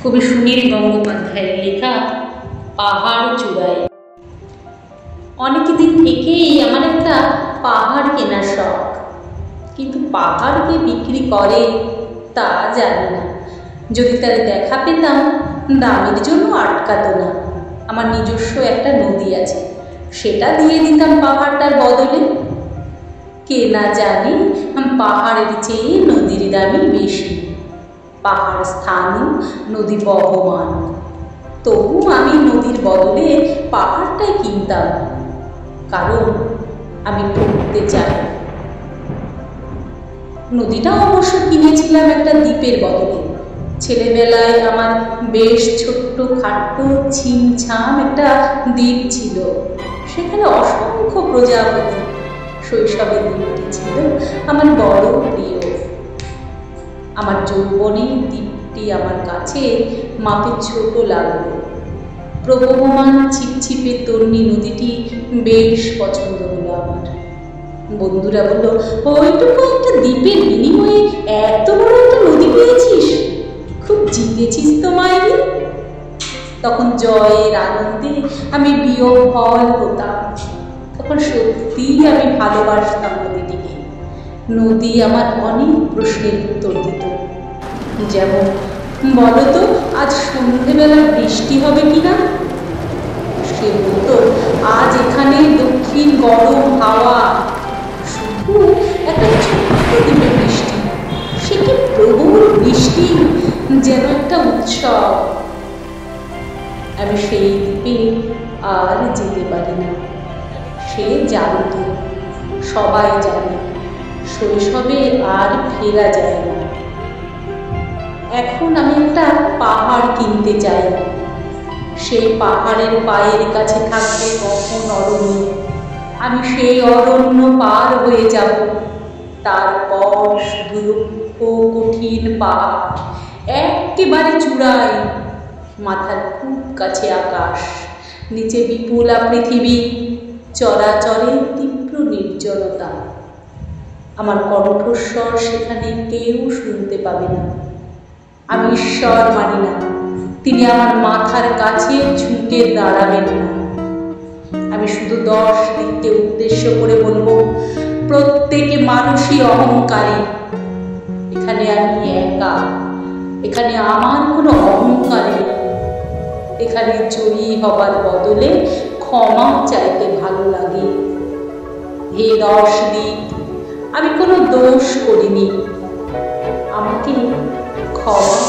কবি সুনীল গঙ্গোপাধ্যায়ের লেখা পাহাড় চূড়ায়। অনেকদিন থেকেই আমার একটা পাহাড় কেনার শখ, কিন্তু পাহাড়কে বিক্রি করে তা জানি না। যদি তার দেখা পেতাম, দামের জন্য আটকাতো না। আমার নিজস্ব একটা নদী আছে, সেটা দিয়ে দিতাম পাহাড়টার বদলে। কে না জানে পাহাড়ের চেয়ে নদীর দামই বেশি। পাহাড় স্থানীয়, নদী বহমান। তবু আমি নদীর বদলে পাহাড়টাই কিনতাম, কারণ আমি পড়তে চাই। নদীটা অবশ্য কিনেছিলাম একটা দ্বীপের বদলে। ছেলেবেলায় আমার বেশ ছোট্ট খাট্ট ছিমছাম একটা দ্বীপ ছিল, সেখানে অসংখ্য প্রজাপতি। শৈশবের দ্বীপটি ছিল আমার বড় প্রিয়। আমার যৌবনে দ্বীপটি আমার কাছে মাপে ছোট লাগলো। প্রবহমান ছিপছিপে তন্নি নদীটি বেশ পছন্দ হলো আমার। বন্ধুরা বলল, ওইটুকু একটা দ্বীপের বিনিময়ে এত বড় একটা নদী পেয়েছিস, খুব জিতেছিস তো মাইরি। তখন জয়ের আনন্দে আমি বিহ্বল হতাম। তখন সত্যিই আমি ভালোবাসতাম নদীটিকে। নদী আমার অনেক প্রশ্নের উত্তর দিত, যেমন, বলো তো আজ সন্ধ্যেবেলা বৃষ্টি হবে কিনা? সে বলতো, আজ এখানে দক্ষিণ গরম হাওয়া। শুধু একটা ছোট্ট দ্বীপে বৃষ্টি, সে কি প্রবল বৃষ্টি, যেন একটা উৎসব। আমি সেই দ্বীপে আর যেতে পারি না। সে জানত, সবাই জানে, শৈশবে আর ফেরা যায় না। এখন আমি একটা পাহাড় কিনতে চাই। সেই পাহাড়ের পায়ের কাছে থাকবে কখন অরণ্য। আমি সেই অরণ্য পার হয়ে যাব। তারপর শুধু রুক্ষ কঠিন পাহাড়, একেবারে চূড়ায়। মাথার খুব কাছে আকাশ, নিচে বিপুলা পৃথিবী, চরাচরে তীব্র নির্জনতা। আমার কণ্ঠস্বর সেখানে কেউ শুনতে পাবে না। আমি ঈশ্বর মানি না, তিনি আমার মাথার কাছে ঝুঁকে দাঁড়াবেন না। আমি শুধু 10 দিককে উদ্দেশ্য করে বলবো, প্রত্যেকে মানুষই অহংকারী। এখানে আমি একা, এখানে আমার কোনো অহংকার নেই। এখানে জয়ী হবার বদলে ক্ষমা চাইতে ভালো লাগে। হে 10 দিক, আমি কোনো দোষ করিনি, আমাকে ক্ষমা